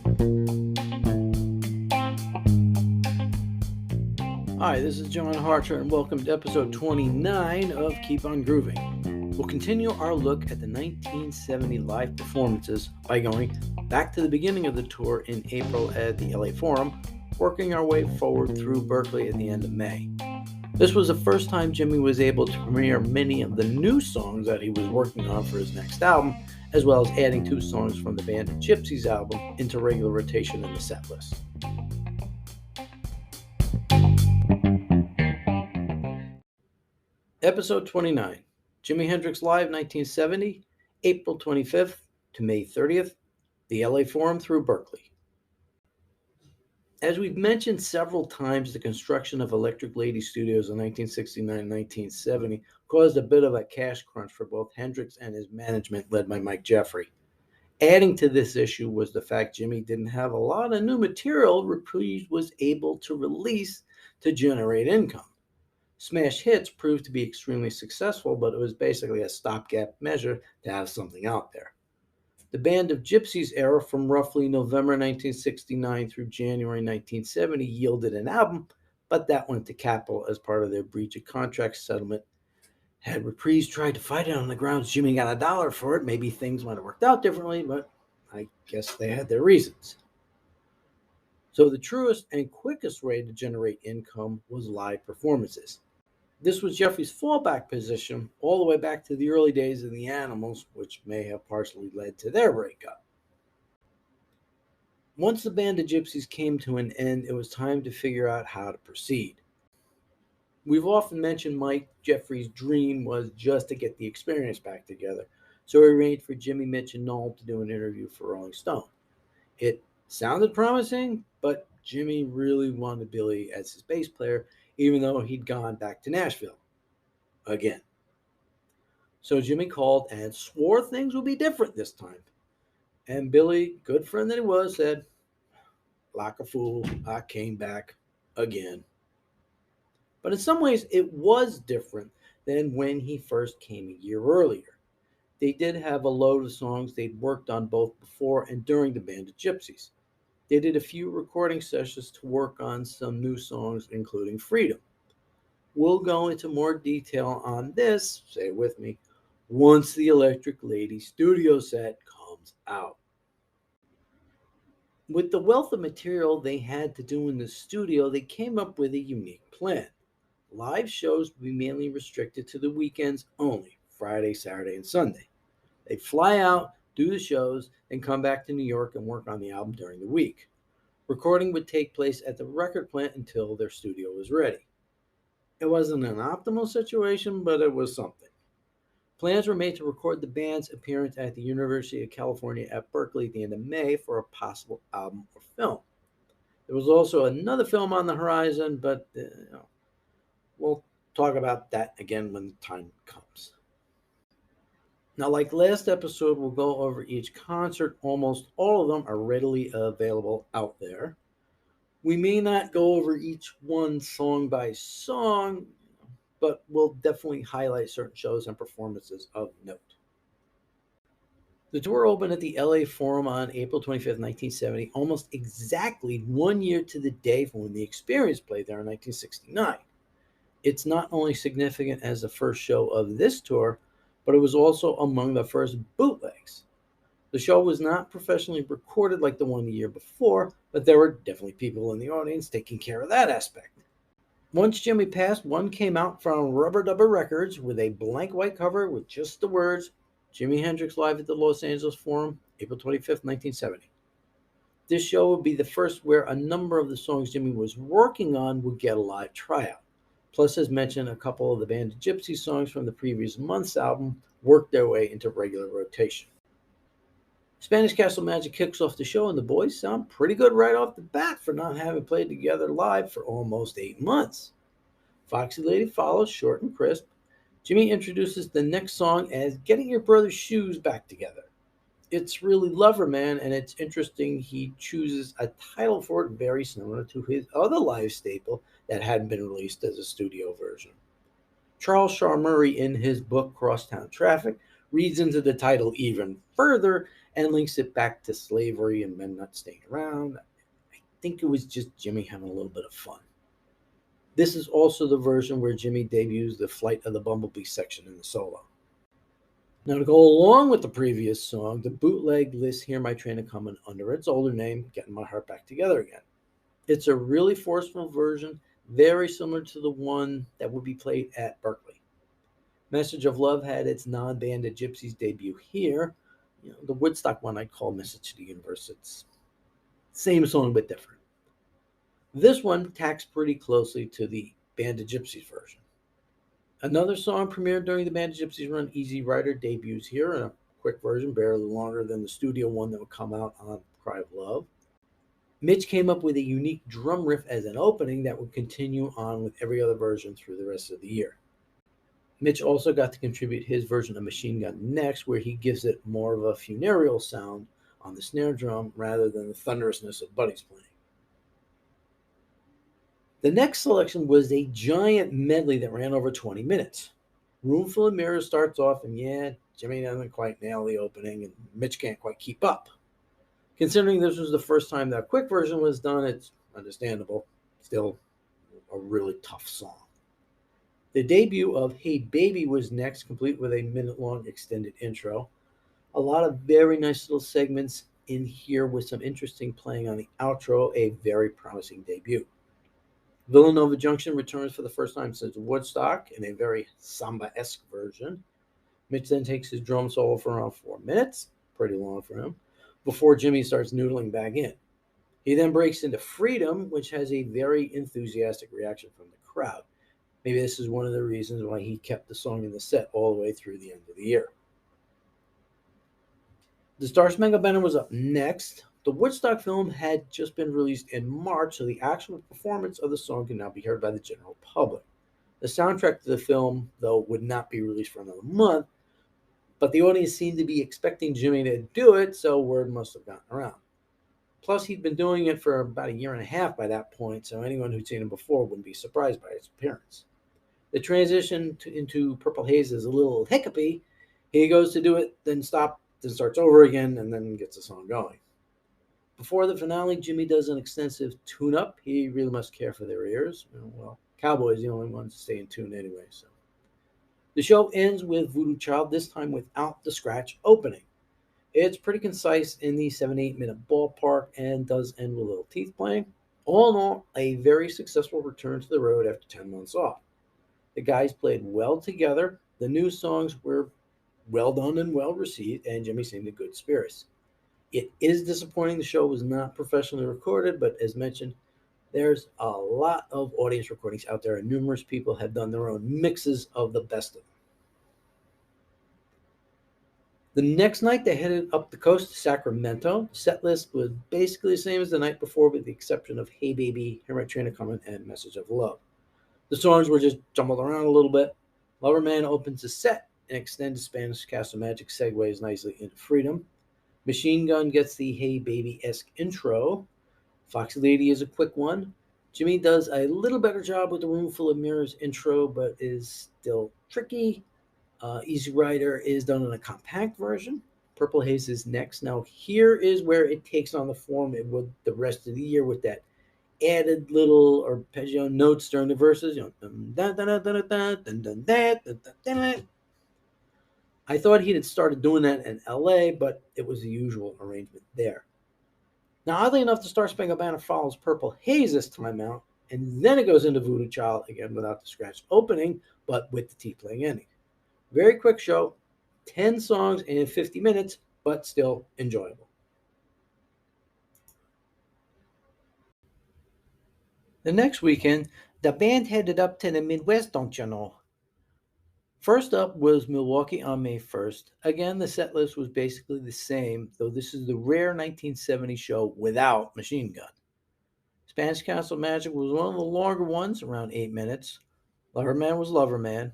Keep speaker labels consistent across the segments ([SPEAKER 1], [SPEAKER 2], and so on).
[SPEAKER 1] Hi, this is John Harcher, and welcome to episode 29 of Keep On Grooving. We'll continue our look at the 1970 live performances by going back to the beginning of the tour in April at the LA Forum, working our way forward through Berkeley at the end of May. This was the first time Jimi was able to premiere many of the new songs that he was working on for his next album, as well as adding 2 songs from the band Gypsy's album into regular rotation in the set list. Episode 29, Jimi Hendrix Live 1970, April 25th to May 30th, the LA Forum through Berkeley. As we've mentioned several times, the construction of Electric Lady Studios in 1969 and 1970 caused a bit of a cash crunch for both Hendrix and his management, led by Mike Jeffrey. Adding to this issue was the fact Jimi didn't have a lot of new material Reprise was able to release to generate income. Smash Hits proved to be extremely successful, but it was basically a stopgap measure to have something out there. The Band of Gypsies era from roughly November 1969 through January 1970 yielded an album, but that went to Capitol as part of their breach of contract settlement. Had Reprise tried to fight it on the grounds Jimi got $1 for it, maybe things might have worked out differently, but I guess they had their reasons. So the truest and quickest way to generate income was live performances. This was Jeffrey's fallback position all the way back to the early days of the Animals, which may have partially led to their breakup. Once the Band of Gypsies came to an end, it was time to figure out how to proceed. We've often mentioned Mike Jeffrey's dream was just to get the Experience back together, so he arranged for Jimi, Mitch, and Noel to do an interview for Rolling Stone. It sounded promising, but Jimi really wanted Billy as his bass player, even though he'd gone back to Nashville again. So Jimi called and swore things would be different this time. And Billy, good friend that he was, said, "Like a fool, I came back again." But in some ways, it was different than when he first came a year earlier. They did have a load of songs they'd worked on both before and during the Band of Gypsies. They did a few recording sessions to work on some new songs, including Freedom. We'll go into more detail on this, say it with me, once the Electric Lady studio set comes out. With the wealth of material they had to do in the studio, they came up with a unique plan. Live shows would be mainly restricted to the weekends only, Friday, Saturday, and Sunday. They'd fly out, do the shows, then come back to New York and work on the album during the week. Recording would take place at the record plant until their studio was ready. It wasn't an optimal situation, but it was something. Plans were made to record the band's appearance at the University of California at Berkeley at the end of May for a possible album or film. There was also another film on the horizon, but we'll talk about that again when the time comes. Now, like last episode, we'll go over each concert. Almost all of them are readily available out there. We may not go over each one song by song, but we'll definitely highlight certain shows and performances of note. The tour opened at the LA Forum on April 25th, 1970, almost exactly 1 year to the day from when the Experience played there in 1969. It's not only significant as the first show of this tour, but it was also among the first bootlegs. The show was not professionally recorded like the one the year before, but there were definitely people in the audience taking care of that aspect. Once Jimi passed, one came out from Rubber Dubber Records with a blank white cover with just the words, Jimi Hendrix Live at the Los Angeles Forum, April 25th, 1970. This show would be the first where a number of the songs Jimi was working on would get a live tryout. Plus, as mentioned, a couple of the Band of Gypsies songs from the previous month's album worked their way into regular rotation. Spanish Castle Magic kicks off the show, and the boys sound pretty good right off the bat for not having played together live for almost 8 months. Foxy Lady follows, short and crisp. Jimi introduces the next song as Getting Your Brother's Shoes Back Together. It's really Lover Man, and it's interesting he chooses a title for it very similar to his other live staple that hadn't been released as a studio version. Charles Shaw Murray, in his book Crosstown Traffic, reads into the title even further and links it back to slavery and men not staying around. I think it was just Jimi having a little bit of fun. This is also the version where Jimi debuts the Flight of the Bumblebee section in the solo. Now, to go along with the previous song, the bootleg lists Hear My Train a Comin' under its older name, Getting My Heart Back Together Again. It's a really forceful version, very similar to the one that would be played at Berkeley. Message of Love had its non-banded Gypsies debut here. The Woodstock one I'd call Message to the Universe. It's same song but different. This one tacks pretty closely to the Banded Gypsies version. Another song premiered during the Banded Gypsies run, Easy Rider, debuts here in a quick version, barely longer than the studio one that would come out on Cry of Love. Mitch came up with a unique drum riff as an opening that would continue on with every other version through the rest of the year. Mitch also got to contribute his version of Machine Gun next, where he gives it more of a funereal sound on the snare drum rather than the thunderousness of Buddy's playing. The next selection was a giant medley that ran over 20 minutes. Roomful of Mirrors starts off, and Jimi doesn't quite nail the opening, and Mitch can't quite keep up. Considering this was the first time that quick version was done, it's understandable. Still a really tough song. The debut of Hey Baby was next, complete with a minute-long extended intro. A lot of very nice little segments in here with some interesting playing on the outro, a very promising debut. Villanova Junction returns for the first time since Woodstock in a very samba-esque version. Mitch then takes his drum solo for around 4 minutes, pretty long for him, before Jimi starts noodling back in. He then breaks into Freedom, which has a very enthusiastic reaction from the crowd. Maybe this is one of the reasons why he kept the song in the set all the way through the end of the year. The Star Spangled Banner was up next. The Woodstock film had just been released in March, so the actual performance of the song could now be heard by the general public. The soundtrack to the film, though, would not be released for another month, but the audience seemed to be expecting Jimi to do it, so word must have gotten around. Plus, he'd been doing it for about a year and a half by that point, so anyone who'd seen him before wouldn't be surprised by his appearance. The transition into Purple Haze is a little hiccupy. He goes to do it, then stops, then starts over again, and then gets the song going. Before the finale, Jimi does an extensive tune-up. He really must care for their ears. Well, Cowboy's the only ones to stay in tune anyway. So, the show ends with Voodoo Child, this time without the scratch opening. It's pretty concise in the 7-8 minute ballpark and does end with Little Teeth playing. All in all, a very successful return to the road after 10 months off. The guys played well together. The new songs were well done and well received, and Jimi seemed in good spirits. It is disappointing the show was not professionally recorded, but as mentioned, there's a lot of audience recordings out there, and numerous people have done their own mixes of the best of them. The next night, they headed up the coast to Sacramento. The set list was basically the same as the night before, with the exception of Hey Baby, Hear My Train a Comin', and Message of Love. The songs were just jumbled around a little bit. Loverman opens the set and extended Spanish Castle Magic segues nicely into Freedom. Machine Gun gets the Hey Baby-esque intro. Foxy Lady is a quick one. Jimi does a little better job with the Roomful of Mirrors intro, but is still tricky. Easy Rider is done in a compact version. Purple Haze is next. Now, here is where it takes on the form it would the rest of the year with that added little arpeggio notes during the verses. I thought he had started doing that in LA, but it was the usual arrangement there. Now, oddly enough, the Star Spangled Banner follows Purple Haze this time out, and then it goes into Voodoo Child, again without the scratch opening, but with the T-playing ending. Very quick show, 10 songs in 50 minutes, but still enjoyable. The next weekend, the band headed up to the Midwest, don't you know? First up was Milwaukee on May 1st. Again, the set list was basically the same, though this is the rare 1970 show without Machine Gun. Spanish Castle Magic was one of the longer ones, around 8 minutes. Loverman was Loverman.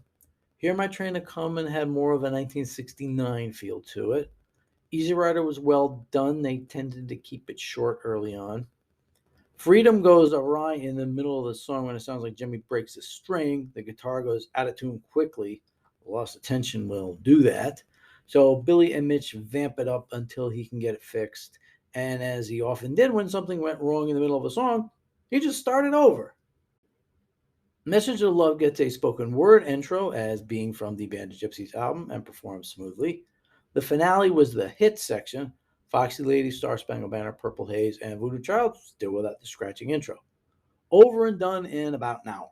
[SPEAKER 1] Hear My Train a Comin' had more of a 1969 feel to it. Easy Rider was well done. They tended to keep it short early on. Freedom goes awry in the middle of the song when it sounds like Jimi breaks a string. The guitar goes out of tune quickly. Lost attention will do that. So Billy and Mitch vamp it up until he can get it fixed. And as he often did when something went wrong in the middle of a song, he just started over. Message of Love gets a spoken word intro as being from the Band of Gypsies album and performed smoothly. The finale was the hit section: Foxy Lady, Star Spangled Banner, Purple Haze, and Voodoo Child, still without the scratching intro. Over and done in about an hour.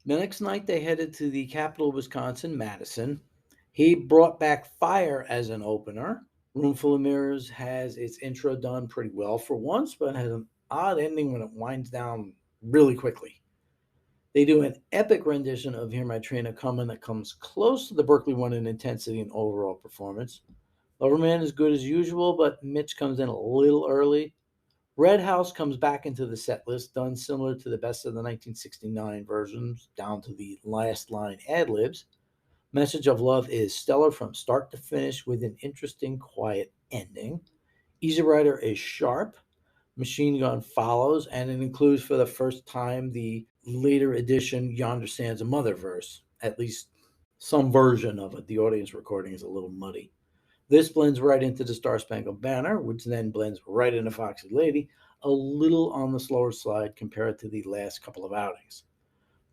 [SPEAKER 1] The next night they headed to the capital of Wisconsin, Madison. He brought back Fire as an opener. Roomful of Mirrors has its intro done pretty well for once, but has an odd ending when it winds down really quickly. They do an epic rendition of Hear My Train a Comin' that comes close to the Berkeley one in intensity and overall performance. Loverman is good as usual, but Mitch comes in a little early. Red House comes back into the set list, done similar to the best of the 1969 versions, down to the last line ad libs. Message of Love is stellar from start to finish with an interesting, quiet ending. Easy Rider is sharp. Machine Gun follows, and it includes for the first time the later edition Yonder Stands a Mother verse, at least some version of it. The audience recording is a little muddy. This blends right into the Star Spangled Banner, which then blends right into Foxy Lady, a little on the slower side compared to the last couple of outings.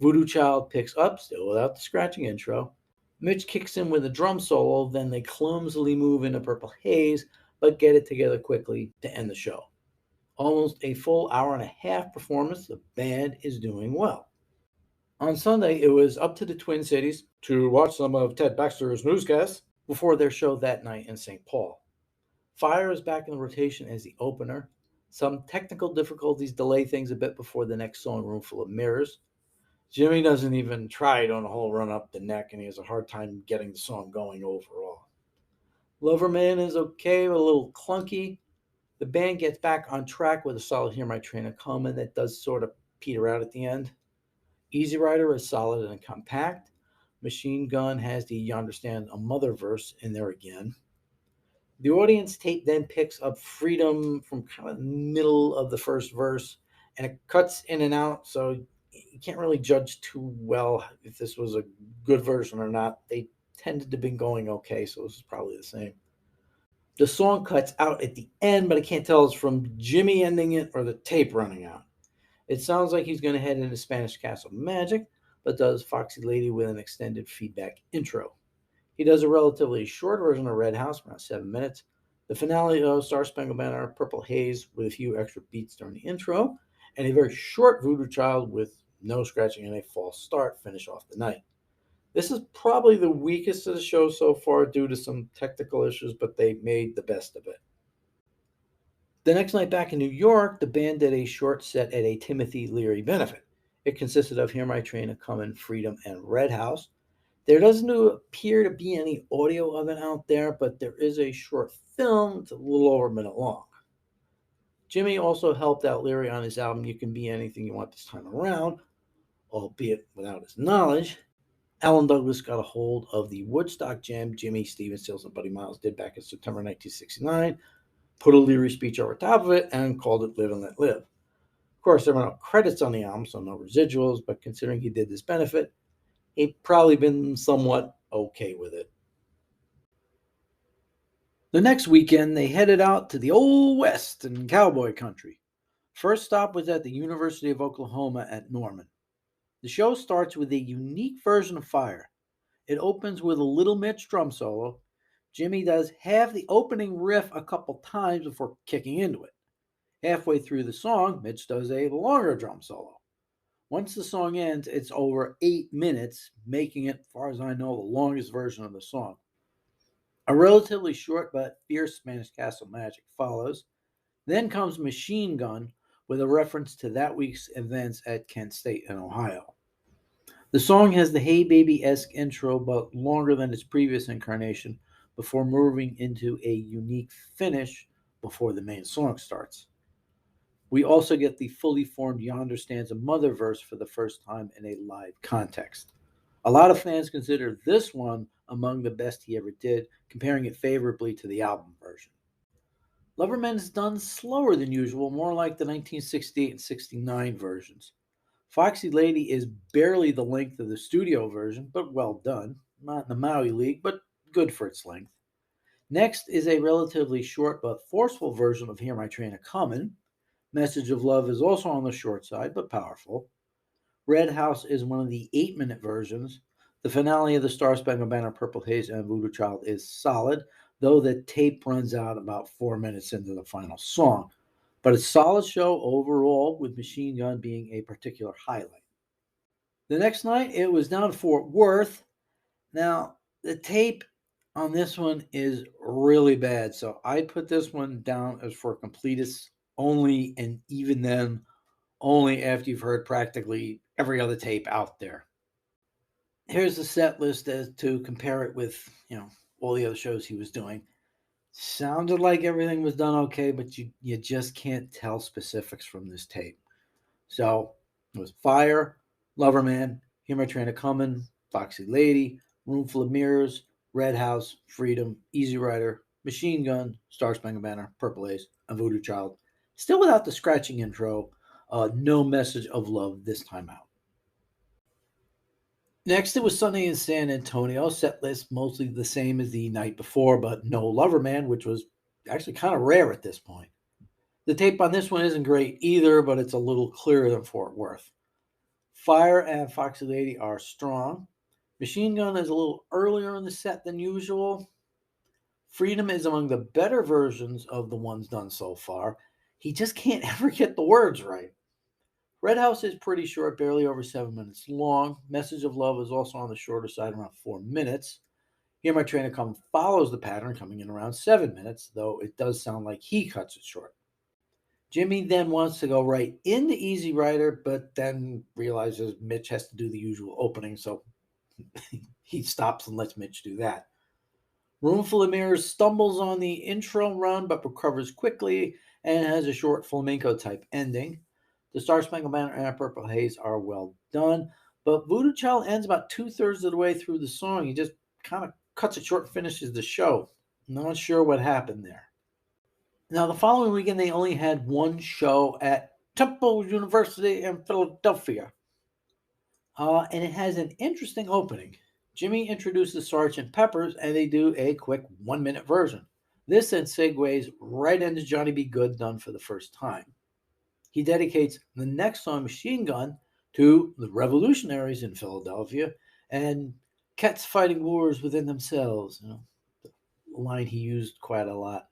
[SPEAKER 1] Voodoo Child picks up, still without the scratching intro. Mitch kicks in with a drum solo, then they clumsily move into Purple Haze, but get it together quickly to end the show. Almost a full hour and a half performance. The band is doing well. On Sunday, it was up to the Twin Cities to watch some of Ted Baxter's newscasts before their show that night in St. Paul. Fire is back in the rotation as the opener. Some technical difficulties delay things a bit before the next song, Roomful of Mirrors. Jimi doesn't even try on a whole run up the neck, and he has a hard time getting the song going overall. Loverman is okay, but a little clunky. The band gets back on track with a solid Hear My Train a Comin' that does sort of peter out at the end. Easy Rider is solid and compact. Machine Gun has the You Understand a Mother verse in there again. The audience tape then picks up Freedom from kind of the middle of the first verse, and it cuts in and out, so you can't really judge too well if this was a good version or not. They tended to be going okay, so this is probably the same. The song cuts out at the end, but I can't tell if it's from Jimi ending it or the tape running out. It sounds like he's going to head into Spanish Castle Magic, but does Foxy Lady with an extended feedback intro. He does a relatively short version of Red House, around 7 minutes. The finale of Star Spangled Banner, Purple Haze, with a few extra beats during the intro, and a very short Voodoo Child with no scratching and a false start finish off the night. This is probably the weakest of the show so far due to some technical issues, but they made the best of it. The next night back in New York, the band did a short set at a Timothy Leary benefit. It consisted of Hear My Train a Comin', Freedom, and Red House. There doesn't appear to be any audio of it out there, but there is a short film. It's a little over a minute long. Jimi also helped out Leary on his album You Can Be Anything You Want This Time Around, albeit without his knowledge. Alan Douglas got a hold of the Woodstock jam Jimi, Stephen Stills, and Buddy Miles did back in September 1969, put a Leary speech over top of it, and called it Live and Let Live. Of course, there were no credits on the album, so no residuals, but considering he did this benefit, he'd probably been somewhat okay with it. The next weekend, they headed out to the Old West in cowboy country. First stop was at the University of Oklahoma at Norman. The show starts with a unique version of Fire. It opens with a Little Mitch drum solo. Jimi does half the opening riff a couple times before kicking into it. Halfway through the song, Mitch does a longer drum solo. Once the song ends, it's over 8 minutes, making it, as far as I know, the longest version of the song. A relatively short but fierce Spanish Castle Magic follows. Then comes Machine Gun with a reference to that week's events at Kent State in Ohio. The song has the Hey Baby-esque intro, but longer than its previous incarnation, before moving into a unique finish before the main song starts. We also get the fully formed Yonder Stands a Mother verse for the first time in a live context. A lot of fans consider this one among the best he ever did, comparing it favorably to the album version. Loverman is done slower than usual, more like the 1968 and 69 versions. Foxy Lady is barely the length of the studio version, but well done. Not in the Maui League, but good for its length. Next is a relatively short but forceful version of Hear My Train a Comin'. Message of Love is also on the short side but powerful. Red House is one of the 8-minute versions. The finale of the Star Spangled Banner, Purple Haze, and Voodoo Child is solid, though the tape runs out about 4 minutes into the final song. But a solid show overall, with Machine Gun being a particular highlight. The next night, it was down to Fort Worth. Now, the tape on this one is really bad, so I put this one down as for completists only, and even then, only after you've heard practically every other tape out there. Here's the set list as to compare it with, all the other shows he was doing. Sounded like everything was done okay, but you just can't tell specifics from this tape. So it was Fire, Loverman, Hear My Train a Comin', Foxy Lady, Roomful of Mirrors, Red House, Freedom, Easy Rider, Machine Gun, Star Spangled Banner, Purple Haze, and Voodoo Child. Still without the scratching intro, No Message of Love this time out. Next, it was Sunday in San Antonio. Set list mostly the same as the night before, but no Loverman, which was actually kind of rare at this point. The tape on this one isn't great either, but it's a little clearer than Fort Worth. Fire and Foxy Lady are strong. Machine Gun is a little earlier in the set than usual. Freedom is among the better versions of the ones done so far. He just can't ever get the words right. Red House is pretty short, barely over 7 minutes long. Message of Love is also on the shorter side, around 4 minutes. Hear My Train a Comin' follows the pattern, coming in around 7 minutes, though it does sound like he cuts it short. Jimi then wants to go right into Easy Rider, but then realizes Mitch has to do the usual opening, so he stops and lets Mitch do that. Roomful of Mirrors stumbles on the intro run, but recovers quickly and has a short flamenco-type ending. The Star Spangled Banner and Purple Haze are well done, but Voodoo Child ends about 2/3 of the way through the song. He just kind of cuts it short and finishes the show. Not sure what happened there. Now, the following weekend, they only had one show at Temple University in Philadelphia. And it has an interesting opening. Jimi introduces Sgt. Pepper's, and they do a quick 1-minute version. This then segues right into Johnny B. Good, done for the first time. He dedicates the next song, Machine Gun, to the revolutionaries in Philadelphia and cats fighting wars within themselves. The line he used quite a lot.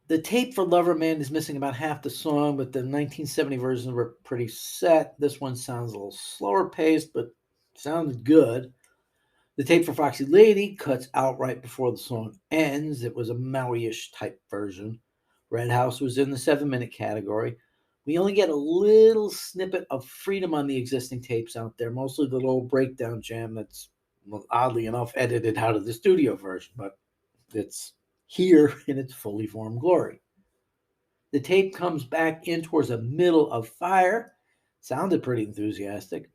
[SPEAKER 1] The tape for Loverman is missing about half the song, but the 1970 versions were pretty set. This one sounds a little slower paced, but sounds good. The tape for Foxy Lady cuts out right before the song ends. It was a Maui-ish type version. Red House was in the 7-minute category. We only get a little snippet of Freedom on the existing tapes out there, mostly the little breakdown jam that's, oddly enough, edited out of the studio version, but it's here in its fully formed glory. The tape comes back in towards the middle of Fire. Sounded pretty enthusiastic.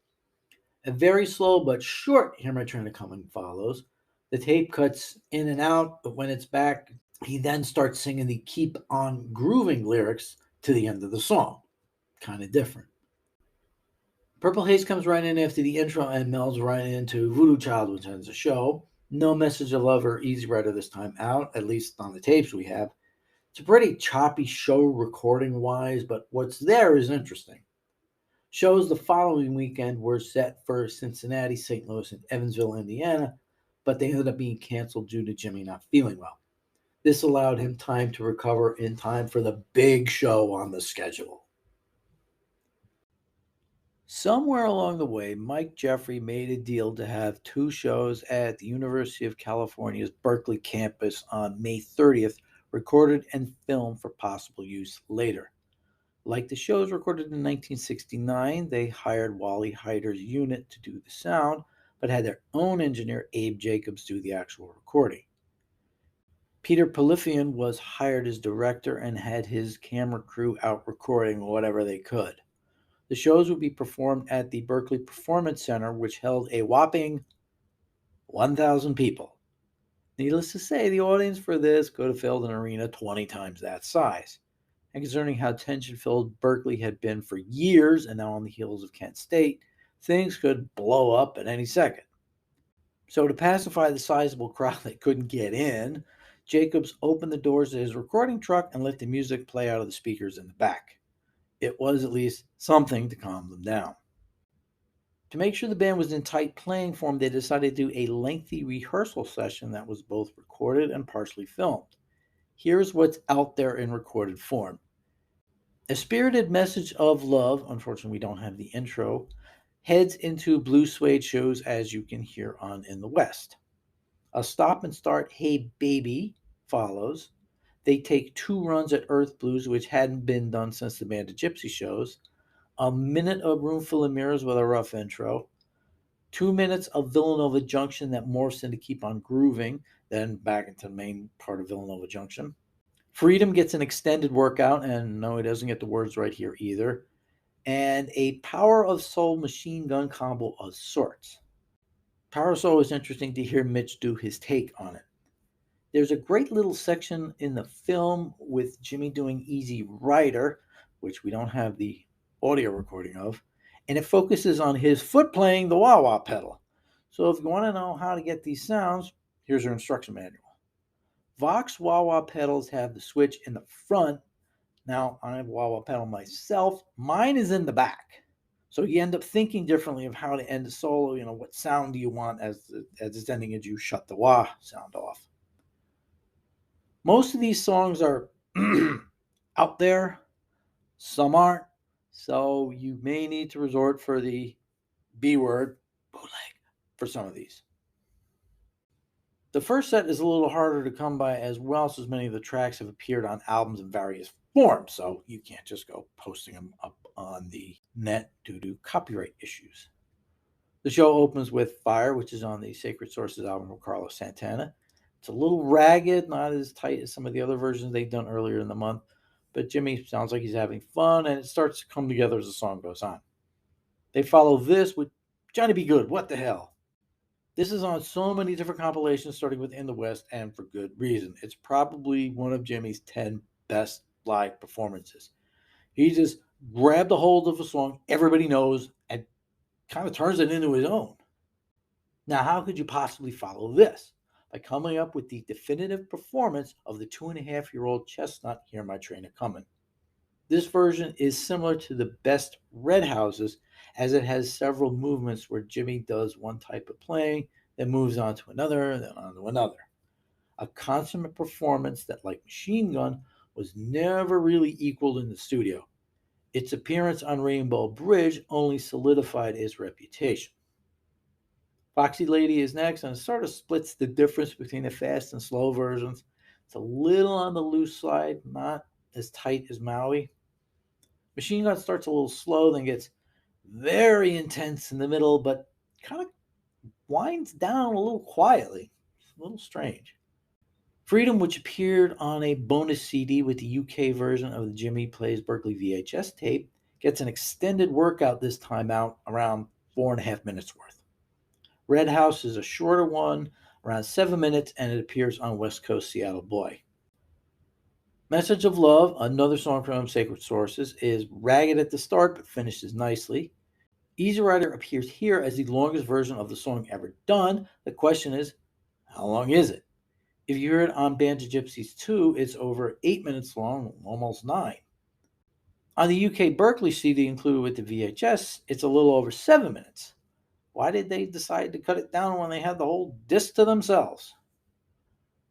[SPEAKER 1] A very slow but short Hear My Train a Comin' follows. The tape cuts in and out, but when it's back, he then starts singing the Keep On Grooving lyrics to the end of the song. Kind of different. Purple Haze comes right in after the intro and melds right into Voodoo Child, which ends the show. No Message of Love or Easy Rider this time out, at least on the tapes we have. It's a pretty choppy show recording-wise, but what's there is interesting. Shows the following weekend were set for Cincinnati, St. Louis, and Evansville, Indiana, but they ended up being canceled due to Jimi not feeling well. This allowed him time to recover in time for the big show on the schedule. Somewhere along the way, Mike Jeffrey made a deal to have 2 shows at the University of California's Berkeley campus on May 30th, recorded and filmed for possible use later. Like the shows recorded in 1969, they hired Wally Heider's unit to do the sound, but had their own engineer, Abe Jacobs, do the actual recording. Peter Polifian was hired as director and had his camera crew out recording whatever they could. The shows would be performed at the Berkeley Performance Center, which held a whopping 1,000 people. Needless to say, the audience for this could have filled an arena 20 times that size. And concerning how tension-filled Berkeley had been for years and now on the heels of Kent State, things could blow up at any second. So, to pacify the sizable crowd that couldn't get in, Jacobs opened the doors of his recording truck and let the music play out of the speakers in the back. It was at least something to calm them down. To make sure the band was in tight playing form, they decided to do a lengthy rehearsal session that was both recorded and partially filmed. Here's what's out there in recorded form. A spirited message of love, unfortunately, we don't have the intro, heads into blue suede shoes, as you can hear on In the West. A stop and start Hey Baby follows. They take two runs at Earth Blues, which hadn't been done since the Band of Gypsy shows. A minute of Room Full of Mirrors with a rough intro. 2 minutes of Villanova Junction that morphs into Keep on Grooving, then back into the main part of Villanova Junction. Freedom gets an extended workout, and no, he doesn't get the words right here either. And a Power of Soul machine gun combo of sorts. Power of Soul is interesting to hear Mitch do his take on it. There's a great little section in the film with Jimi doing Easy Rider, which we don't have the audio recording of, and it focuses on his foot playing the wah wah pedal. So if you want to know how to get these sounds, here's your instruction manual. Vox wah wah pedals have the switch in the front. Now, I have a wah wah pedal myself. Mine is in the back. So you end up thinking differently of how to end a solo. What sound do you want as it's ending as you shut the wah sound off. Most of these songs are out there. Some aren't. So you may need to resort for the B word, bootleg, for some of these. The first set is a little harder to come by as well, as many of the tracks have appeared on albums in various forms, so you can't just go posting them up on the net due to copyright issues. The show opens with Fire, which is on the Sacred Sources album from Carlos Santana. It's a little ragged, not as tight as some of the other versions they've done earlier in the month, but Jimi sounds like he's having fun, and it starts to come together as the song goes on. They follow this with Johnny Be Good, What the Hell? This is on so many different compilations, starting with In the West, and for good reason. It's probably one of Jimi's 10 best live performances. He just grabbed a hold of a song everybody knows and kind of turns it into his own. Now, how could you possibly follow this? By coming up with the definitive performance of the 2.5-year-old chestnut, Hear My Train A-Comin'. This version is similar to the best Red Houses, as it has several movements where Jimi does one type of playing, then moves on to another, then on to another. A consummate performance that, like Machine Gun, was never really equaled in the studio. Its appearance on Rainbow Bridge only solidified its reputation. Foxy Lady is next, and it sort of splits the difference between the fast and slow versions. It's a little on the loose side, not as tight as Maui. Machine Gun starts a little slow, then gets very intense in the middle, but kind of winds down a little quietly. It's a little strange. Freedom, which appeared on a bonus CD with the UK version of the Jimi Plays Berkeley VHS tape, gets an extended workout this time out, around 4.5 minutes worth. Red House is a shorter one, around 7 minutes, and it appears on West Coast Seattle Boy. Message of Love, another song from Sacred Sources, is ragged at the start but finishes nicely. Easy Rider appears here as the longest version of the song ever done. The question is, how long is it? If you hear it on Band of Gypsies 2, it's over 8 minutes long, almost 9. On the UK Berkeley CD included with the VHS, it's a little over 7 minutes. Why did they decide to cut it down when they had the whole disc to themselves?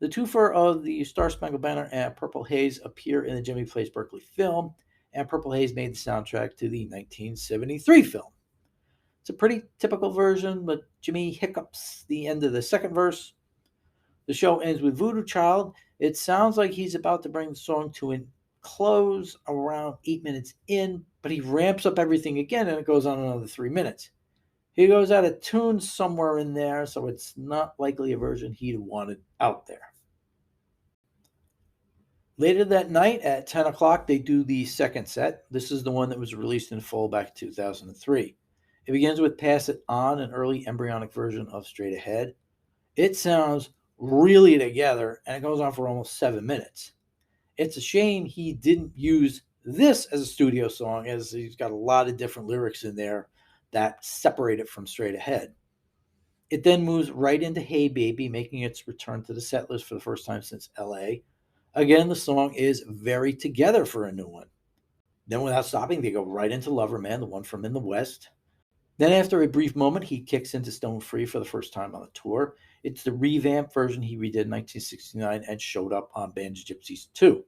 [SPEAKER 1] The twofer of the Star Spangled Banner and Purple Haze appear in the Jimi Plays Berkeley film, and Purple Haze made the soundtrack to the 1973 film. It's a pretty typical version, but Jimi hiccups the end of the second verse. The show ends with Voodoo Child. It sounds like he's about to bring the song to a close around 8 minutes in, but he ramps up everything again, and it goes on another 3 minutes. He goes out of tune somewhere in there, so it's not likely a version he'd wanted out there. Later that night at 10 o'clock, they do the second set. This is the one that was released in full back in 2003. It begins with Pass It On, an early embryonic version of Straight Ahead. It sounds really together, and it goes on for almost 7 minutes. It's a shame he didn't use this as a studio song, as he's got a lot of different lyrics in there that separate it from Straight Ahead. It then moves right into Hey Baby, making its return to the set list for the first time since LA. Again, the song is very together for a new one. Then, without stopping, they go right into Lover Man, the one from In the West. Then, after a brief moment, he kicks into Stone Free for the first time on the tour. It's the revamped version he redid in 1969 and showed up on Band of Gypsies 2.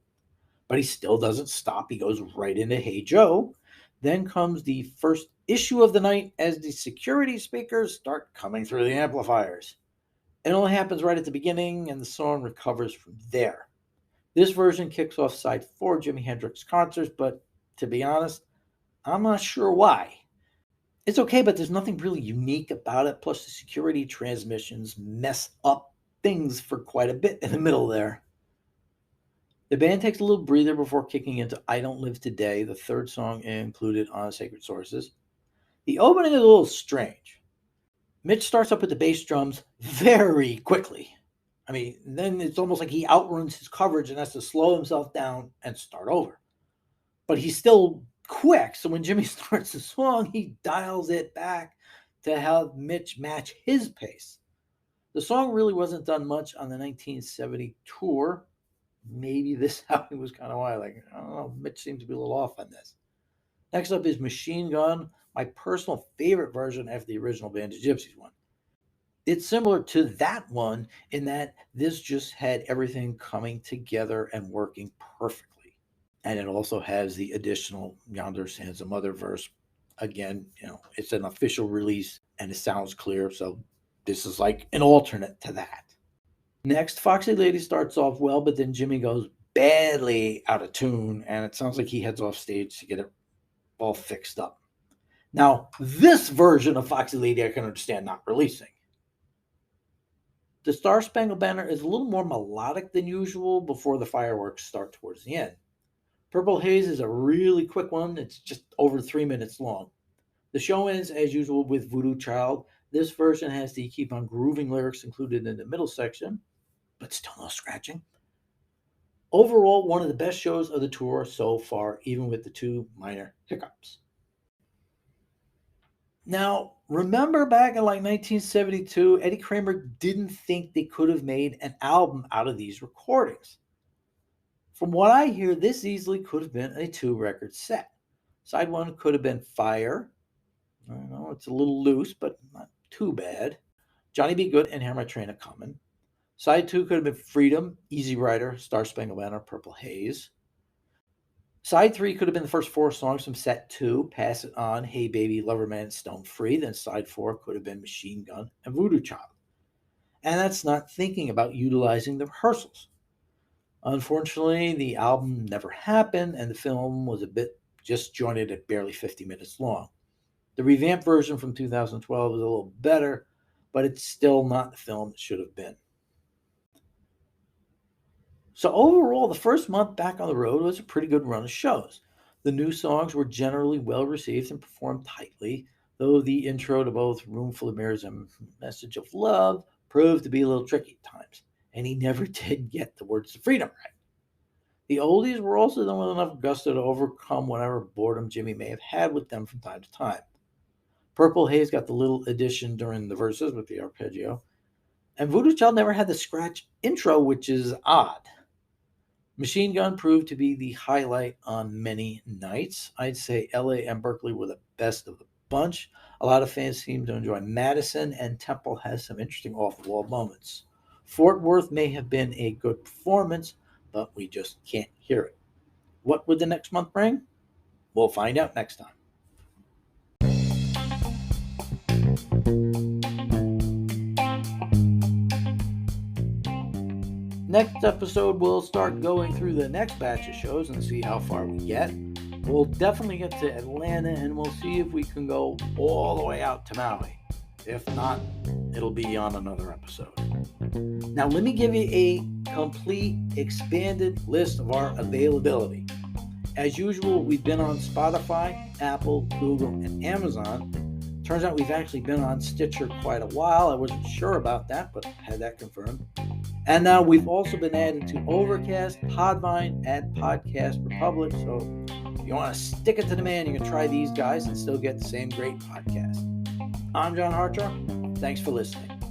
[SPEAKER 1] But he still doesn't stop. He goes right into Hey Joe. Then comes the first issue of the night as the security speakers start coming through the amplifiers. It only happens right at the beginning, and the song recovers from there. This version kicks off side 4 of Jimi Hendrix concerts, but to be honest, I'm not sure why. It's okay, but there's nothing really unique about it. Plus, the security transmissions mess up things for quite a bit in the middle there. The band takes a little breather before kicking into I Don't Live Today, the third song included on Sacred Sources. The opening is a little strange. Mitch starts up with the bass drums very quickly. Then it's almost like he outruns his coverage and has to slow himself down and start over. But he's still quick, so when Jimi starts the song, he dials it back to have Mitch match his pace. The song really wasn't done much on the 1970 tour. Maybe this album was kind of wild. I don't know, Mitch seems to be a little off on this. Next up is Machine Gun, my personal favorite version after the original Band of Gypsies one. It's similar to that one in that this just had everything coming together and working perfectly. And it also has the additional Yonder Stands a Mother verse. Again, it's an official release and it sounds clear. So this is like an alternate to that. Next, Foxy Lady starts off well, but then Jimi goes badly out of tune, and it sounds like he heads off stage to get it all fixed up. Now, this version of Foxy Lady I can understand not releasing. The Star Spangled Banner is a little more melodic than usual before the fireworks start towards the end. Purple Haze is a really quick one. It's just over 3 minutes long. The show ends, as usual, with Voodoo Child. This version has the Keep on Grooving lyrics included in the middle section, but still no scratching. Overall, one of the best shows of the tour so far, even with the 2 minor hiccups. Now, remember back in 1972, Eddie Kramer didn't think they could have made an album out of these recordings. From what I hear, this easily could have been a 2-record set. Side 1 could have been Fire. I know it's a little loose, but not too bad. Johnny Be Good and Hear My Train A-Comin'. Side 2 could have been Freedom, Easy Rider, Star Spangled Banner, Purple Haze. Side 3 could have been the first 4 songs from set 2, Pass It On, Hey Baby, Lover Man, Stone Free. Then side 4 could have been Machine Gun and Voodoo Child. And that's not thinking about utilizing the rehearsals. Unfortunately, the album never happened, and the film was a bit disjointed at barely 50 minutes long. The revamped version from 2012 is a little better, but it's still not the film it should have been. So overall, the first month back on the road was a pretty good run of shows. The new songs were generally well received and performed tightly, though the intro to both Room Full of Mirrors and Message of Love proved to be a little tricky at times, and he never did get the words to freedom right. The oldies were also done with enough gusto to overcome whatever boredom Jimi may have had with them from time to time. Purple Haze got the little addition during the verses with the arpeggio, and Voodoo Child never had the scratch intro, which is odd. Machine Gun proved to be the highlight on many nights. I'd say LA and Berkeley were the best of the bunch. A lot of fans seem to enjoy Madison, and Temple has some interesting off-the-wall moments. Fort Worth may have been a good performance, but we just can't hear it. What would the next month bring? We'll find out next time. Next episode, we'll start going through the next batch of shows and see how far we get. We'll definitely get to Atlanta, and we'll see if we can go all the way out to Maui. If not, it'll be on another episode. Now, let me give you a complete, expanded list of our availability. As usual, we've been on Spotify, Apple, Google, and Amazon. Turns out we've actually been on Stitcher quite a while. I wasn't sure about that, but had that confirmed. And now we've also been added to Overcast, Podvine, and Podcast Republic. So if you want to stick it to the man, you can try these guys and still get the same great podcast. I'm John Hartshorn. Thanks for listening.